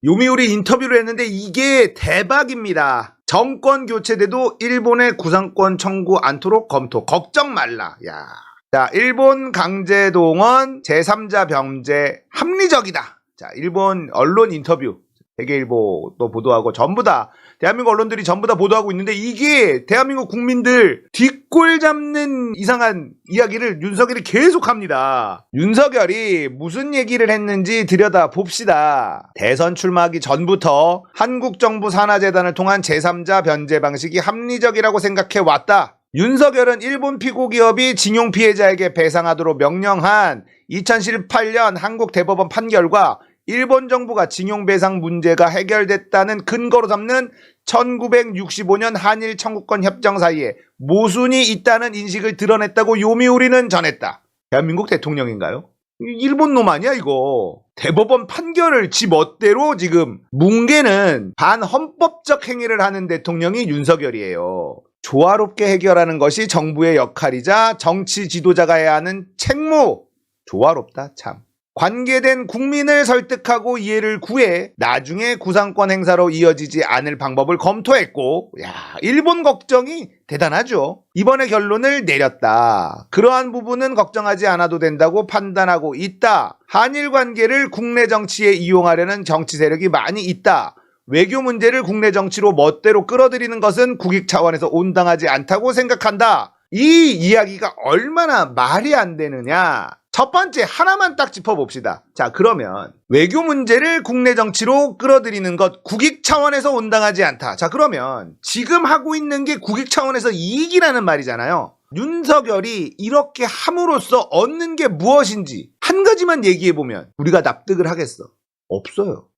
요미우리 인터뷰를 했는데 이게 대박입니다. 정권 교체돼도 일본의 구상권 청구 않도록 검토. 걱정 말라. 야. 자, 일본 강제동원 제3자 병제 합리적이다. 자, 일본 언론 인터뷰. 세계일보도 보도하고 전부 다 대한민국 언론들이 전부 다 보도하고 있는데 이게 대한민국 국민들 뒷골 잡는 이상한 이야기를 윤석열이 계속합니다. 윤석열이 무슨 얘기를 했는지 들여다 봅시다. 대선 출마하기 전부터 한국 정부 산하재단을 통한 제3자 변제 방식이 합리적이라고 생각해 왔다. 윤석열은 일본 피고 기업이 징용 피해자에게 배상하도록 명령한 2018년 한국 대법원 판결과 일본 정부가 징용배상 문제가 해결됐다는 근거로 삼는 1965년 한일 청구권 협정 사이에 모순이 있다는 인식을 드러냈다고 요미우리는 전했다. 대한민국 대통령인가요? 일본 놈 아니야 이거. 대법원 판결을 지 멋대로 지금 뭉개는 반헌법적 행위를 하는 대통령이 윤석열이에요. 조화롭게 해결하는 것이 정부의 역할이자 정치 지도자가 해야 하는 책무. 조화롭다 참. 관계된 국민을 설득하고 이해를 구해 나중에 구상권 행사로 이어지지 않을 방법을 검토했고, 야, 일본 걱정이 대단하죠. 이번에 결론을 내렸다. 그러한 부분은 걱정하지 않아도 된다고 판단하고 있다. 한일 관계를 국내 정치에 이용하려는 정치 세력이 많이 있다. 외교 문제를 국내 정치로 멋대로 끌어들이는 것은 국익 차원에서 온당하지 않다고 생각한다. 이 이야기가 얼마나 말이 안 되느냐. 첫 번째 하나만 딱 짚어봅시다. 자, 그러면 외교 문제를 국내 정치로 끌어들이는 것 국익 차원에서 온당하지 않다. 자, 그러면 지금 하고 있는 게 국익 차원에서 이익이라는 말이잖아요. 윤석열이 이렇게 함으로써 얻는 게 무엇인지 한 가지만 얘기해보면 우리가 납득을 하겠어. 없어요.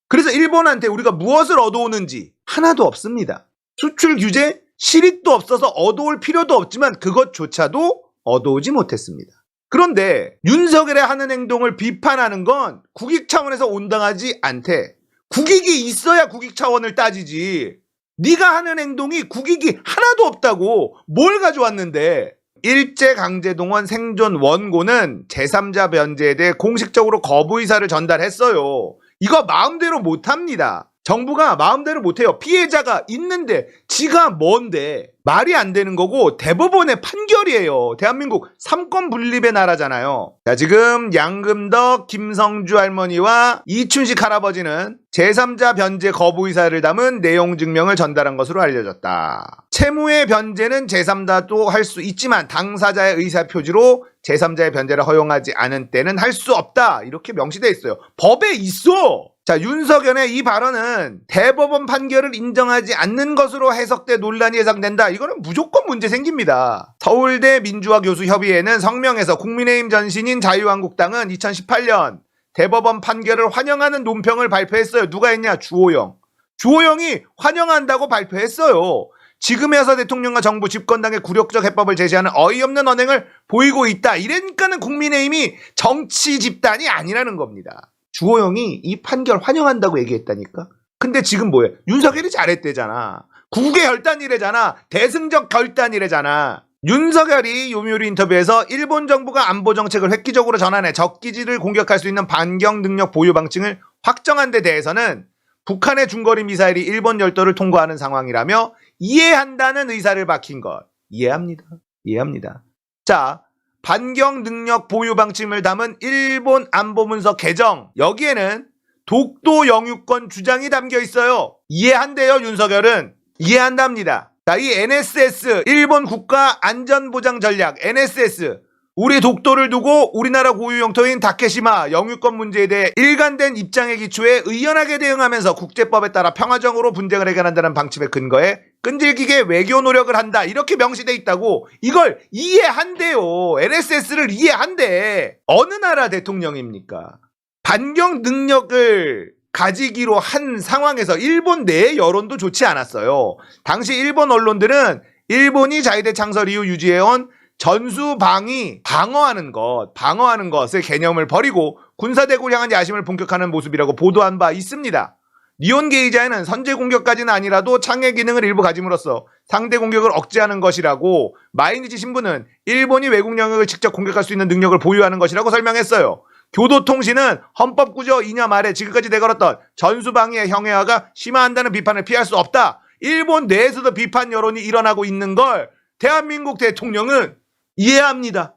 그래서 일본한테 우리가 무엇을 얻어오는지 하나도 없습니다. 수출 규제, 실익도 없어서 얻어올 필요도 없지만 그것조차도 얻어오지 못했습니다. 그런데 윤석열의 하는 행동을 비판하는 건 국익 차원에서 온당하지 않대. 국익이 있어야 국익 차원을 따지지. 네가 하는 행동이 국익이 하나도 없다고 뭘 가져왔는데. 일제강제동원 생존 원고는 제3자 변제에 대해 공식적으로 거부 의사를 전달했어요. 이거 마음대로 못합니다. 정부가 마음대로 못해요. 피해자가 있는데 지가 뭔데. 말이 안 되는 거고 대법원의 판결이에요. 대한민국 3권 분립의 나라잖아요. 자, 지금 양금덕, 김성주 할머니와 이춘식 할아버지는 제3자 변제 거부 의사를 담은 내용 증명을 전달한 것으로 알려졌다. 채무의 변제는 제3자도 할 수 있지만 당사자의 의사 표지로 제3자의 변제를 허용하지 않은 때는 할 수 없다. 이렇게 명시되어 있어요. 법에 있어. 자, 윤석열의 이 발언은 대법원 판결을 인정하지 않는 것으로 해석돼 논란이 예상된다. 이거는 무조건 문제 생깁니다. 서울대 민주화교수협의회는 성명에서 국민의힘 전신인 자유한국당은 2018년 대법원 판결을 환영하는 논평을 발표했어요. 누가 했냐? 주호영. 주호영이 환영한다고 발표했어요. 지금에서 대통령과 정부 집권당의 굴욕적 해법을 제시하는 어이없는 언행을 보이고 있다. 이러니까는 국민의힘이 정치 집단이 아니라는 겁니다. 주호영이 이 판결 환영한다고 얘기했다니까. 근데 지금 뭐해? 윤석열이 잘했대잖아. 국의 결단이래잖아. 대승적 결단이래잖아. 윤석열이 요미우리 인터뷰에서 일본 정부가 안보 정책을 획기적으로 전환해 적기지를 공격할 수 있는 반경 능력 보유 방침을 확정한 데 대해서는 북한의 중거리 미사일이 일본 열도를 통과하는 상황이라며 이해한다는 의사를 밝힌 것. 이해합니다. 이해합니다. 자, 반경 능력 보유 방침을 담은 일본 안보문서 개정. 여기에는 독도 영유권 주장이 담겨 있어요. 이해한대요, 윤석열은. 이해한답니다. 자, 이 NSS, 일본 국가안전보장 전략, NSS. 우리 독도를 두고 우리나라 고유 영토인 다케시마 영유권 문제에 대해 일관된 입장에 기초해 의연하게 대응하면서 국제법에 따라 평화적으로 분쟁을 해결한다는 방침에 근거해 끈질기게 외교 노력을 한다. 이렇게 명시돼 있다고. 이걸 이해한대요. NSS를 이해한대. 어느 나라 대통령입니까? 반경 능력을 가지기로 한 상황에서 일본 내 여론도 좋지 않았어요. 당시 일본 언론들은 일본이 자위대 창설 이후 유지해온 전수방위, 방어하는 것의 개념을 버리고 군사대국을 향한 야심을 본격화하는 모습이라고 보도한 바 있습니다. 니혼 게이자에는 선제 공격까지는 아니라도 창의 기능을 일부 가짐으로써 상대 공격을 억제하는 것이라고, 마이니치 신문은 일본이 외국 영역을 직접 공격할 수 있는 능력을 보유하는 것이라고 설명했어요. 교도통신은 헌법구조 이념 아래 지금까지 내걸었던 전수방위의 형해화가 심화한다는 비판을 피할 수 없다. 일본 내에서도 비판 여론이 일어나고 있는 걸 대한민국 대통령은 이해합니다.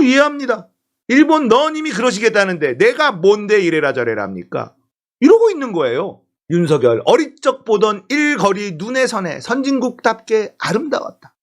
이해합니다. 일본 너님이 그러시겠다는데 내가 뭔데 이래라 저래라 합니까? 이러고 있는 거예요. 윤석열 어릿적 보던 일거리 눈에 선해 선진국답게 아름다웠다.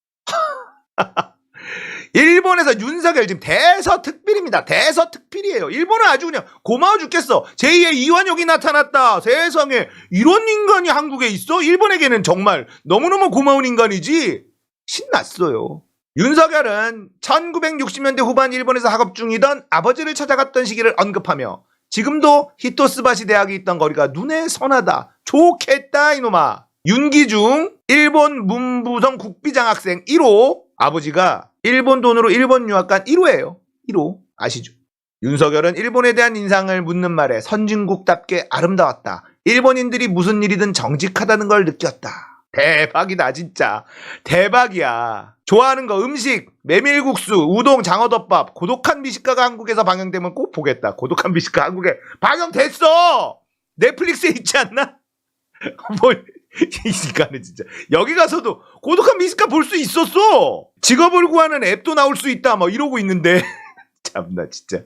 일본에서 윤석열 지금 대서특필입니다. 대서특필이에요. 일본은 아주 그냥 고마워 죽겠어. 제2의 이완용이 나타났다. 세상에 이런 인간이 한국에 있어? 일본에게는 정말 너무너무 고마운 인간이지. 신났어요. 윤석열은 1960년대 후반 일본에서 학업 중이던 아버지를 찾아갔던 시기를 언급하며 지금도 히토스바시 대학이 있던 거리가 눈에 선하다. 좋겠다 이놈아. 윤기중 일본 문부성 국비장학생 1호 아버지가 일본 돈으로 일본 유학 간 1호예요. 1호 아시죠? 윤석열은 일본에 대한 인상을 묻는 말에 선진국답게 아름다웠다. 일본인들이 무슨 일이든 정직하다는 걸 느꼈다. 대박이다 진짜. 대박이야. 좋아하는 거 음식, 메밀국수, 우동, 장어덮밥, 고독한 미식가가 한국에서 방영되면 꼭 보겠다. 고독한 미식가 한국에 방영됐어. 넷플릭스에 있지 않나? 이니까는 진짜 여기 가서도 고독한 미식가 볼 수 있었어. 직업을 구하는 앱도 나올 수 있다 뭐 이러고 있는데 참나 진짜.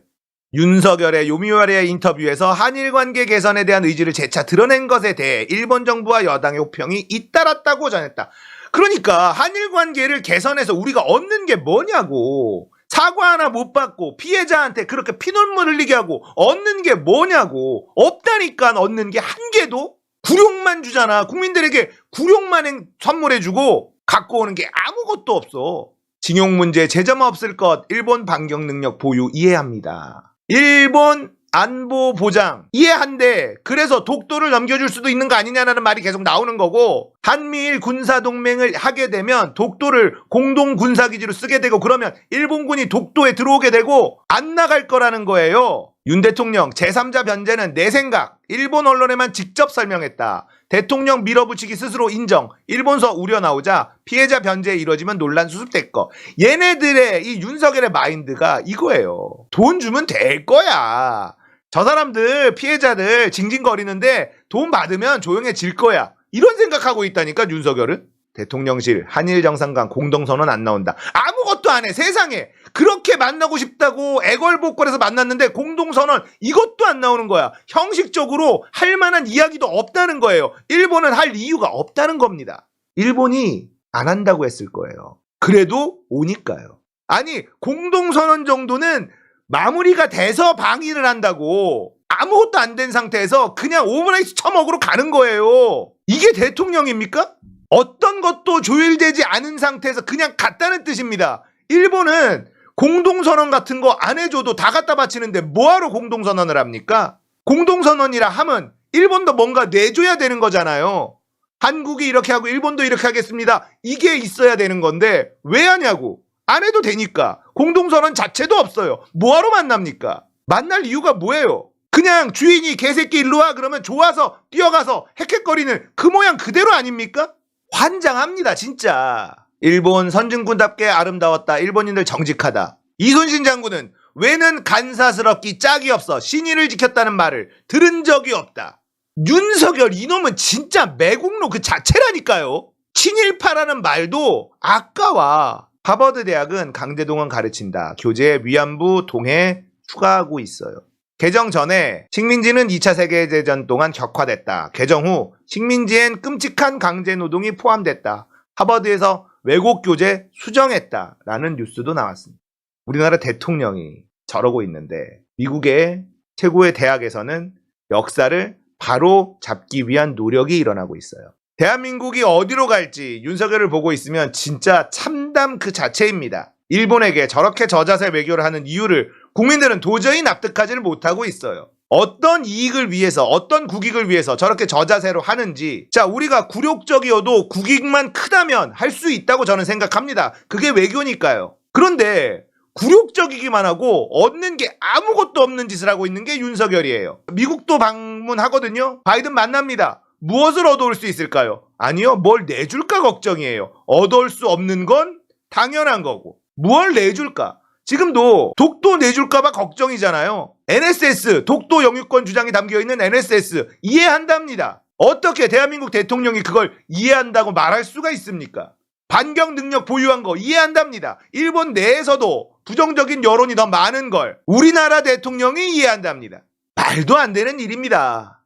윤석열의 요미우리의 인터뷰에서 한일 관계 개선에 대한 의지를 재차 드러낸 것에 대해 일본 정부와 여당의 호평이 잇따랐다고 전했다. 그러니까 한일 관계를 개선해서 우리가 얻는 게 뭐냐고. 사과 하나 못 받고 피해자한테 그렇게 피눈물 흘리게 하고 얻는 게 뭐냐고. 없다니까. 얻는 게 한 개도. 굴욕만 주잖아. 국민들에게 굴욕만 선물해주고 갖고 오는 게 아무것도 없어. 징용 문제 제재만 없을 것. 일본 반격 능력 보유 이해합니다. 일본 안보 보장 이해한데 그래서 독도를 넘겨줄 수도 있는 거 아니냐는 말이 계속 나오는 거고, 한미일 군사동맹을 하게 되면 독도를 공동군사기지로 쓰게 되고 그러면 일본군이 독도에 들어오게 되고 안 나갈 거라는 거예요. 윤 대통령 제3자 변제는 내 생각, 일본 언론에만 직접 설명했다. 대통령 밀어붙이기 스스로 인정. 일본서 우려 나오자 피해자 변제 이루어지면 논란 수습될 거. 얘네들의 이 윤석열의 마인드가 이거예요. 돈 주면 될 거야. 저 사람들 피해자들 징징거리는데 돈 받으면 조용해질 거야. 이런 생각하고 있다니까 윤석열은. 대통령실 한일 정상간 공동선언 안 나온다. 아무것도 안 해. 세상에 그렇게 만나고 싶다고 애걸복걸해서 만났는데 공동선언 이것도 안 나오는 거야. 형식적으로 할 만한 이야기도 없다는 거예요. 일본은 할 이유가 없다는 겁니다. 일본이 안 한다고 했을 거예요. 그래도 오니까요. 아니 공동선언 정도는 마무리가 돼서 방위를 한다고. 아무것도 안 된 상태에서 그냥 오므라이스 처먹으러 가는 거예요. 이게 대통령입니까? 어떤 것도 조율되지 않은 상태에서 그냥 갔다는 뜻입니다. 일본은 공동선언 같은 거 안 해줘도 다 갖다 바치는데 뭐하러 공동선언을 합니까? 공동선언이라 하면 일본도 뭔가 내줘야 되는 거잖아요. 한국이 이렇게 하고 일본도 이렇게 하겠습니다. 이게 있어야 되는 건데 왜 하냐고. 안 해도 되니까. 공동선언 자체도 없어요. 뭐하러 만납니까? 만날 이유가 뭐예요? 그냥 주인이 개새끼 일로 와 그러면 좋아서 뛰어가서 헥헥거리는 그 모양 그대로 아닙니까? 환장합니다 진짜. 일본 선진군답게 아름다웠다. 일본인들 정직하다. 이순신 장군은 왜는 간사스럽기 짝이 없어 신의를 지켰다는 말을 들은 적이 없다. 윤석열 이놈은 진짜 매국노 그 자체라니까요. 친일파라는 말도 아까워. 하버드 대학은 강제동원 가르친다. 교재 위안부 동해 추가하고 있어요. 개정 전에 식민지는 2차 세계대전 동안 격화됐다. 개정 후 식민지엔 끔찍한 강제노동이 포함됐다. 하버드에서 왜곡 교재 수정했다라는 뉴스도 나왔습니다. 우리나라 대통령이 저러고 있는데 미국의 최고의 대학에서는 역사를 바로 잡기 위한 노력이 일어나고 있어요. 대한민국이 어디로 갈지 윤석열을 보고 있으면 진짜 참담 그 자체입니다. 일본에게 저렇게 저자세 외교를 하는 이유를 국민들은 도저히 납득하지를 못하고 있어요. 어떤 이익을 위해서, 어떤 국익을 위해서 저렇게 저자세로 하는지. 자, 우리가 굴욕적이어도 국익만 크다면 할 수 있다고 저는 생각합니다. 그게 외교니까요. 그런데 굴욕적이기만 하고 얻는 게 아무것도 없는 짓을 하고 있는 게 윤석열이에요. 미국도 방문하거든요. 바이든 만납니다. 무엇을 얻어올 수 있을까요? 아니요, 뭘 내줄까 걱정이에요. 얻어올 수 없는 건 당연한 거고. 뭘 내줄까? 지금도 독도 내줄까봐 걱정이잖아요. NSS, 독도 영유권 주장이 담겨있는 NSS 이해한답니다. 어떻게 대한민국 대통령이 그걸 이해한다고 말할 수가 있습니까? 반경 능력 보유한 거 이해한답니다. 일본 내에서도 부정적인 여론이 더 많은 걸 우리나라 대통령이 이해한답니다. 말도 안 되는 일입니다.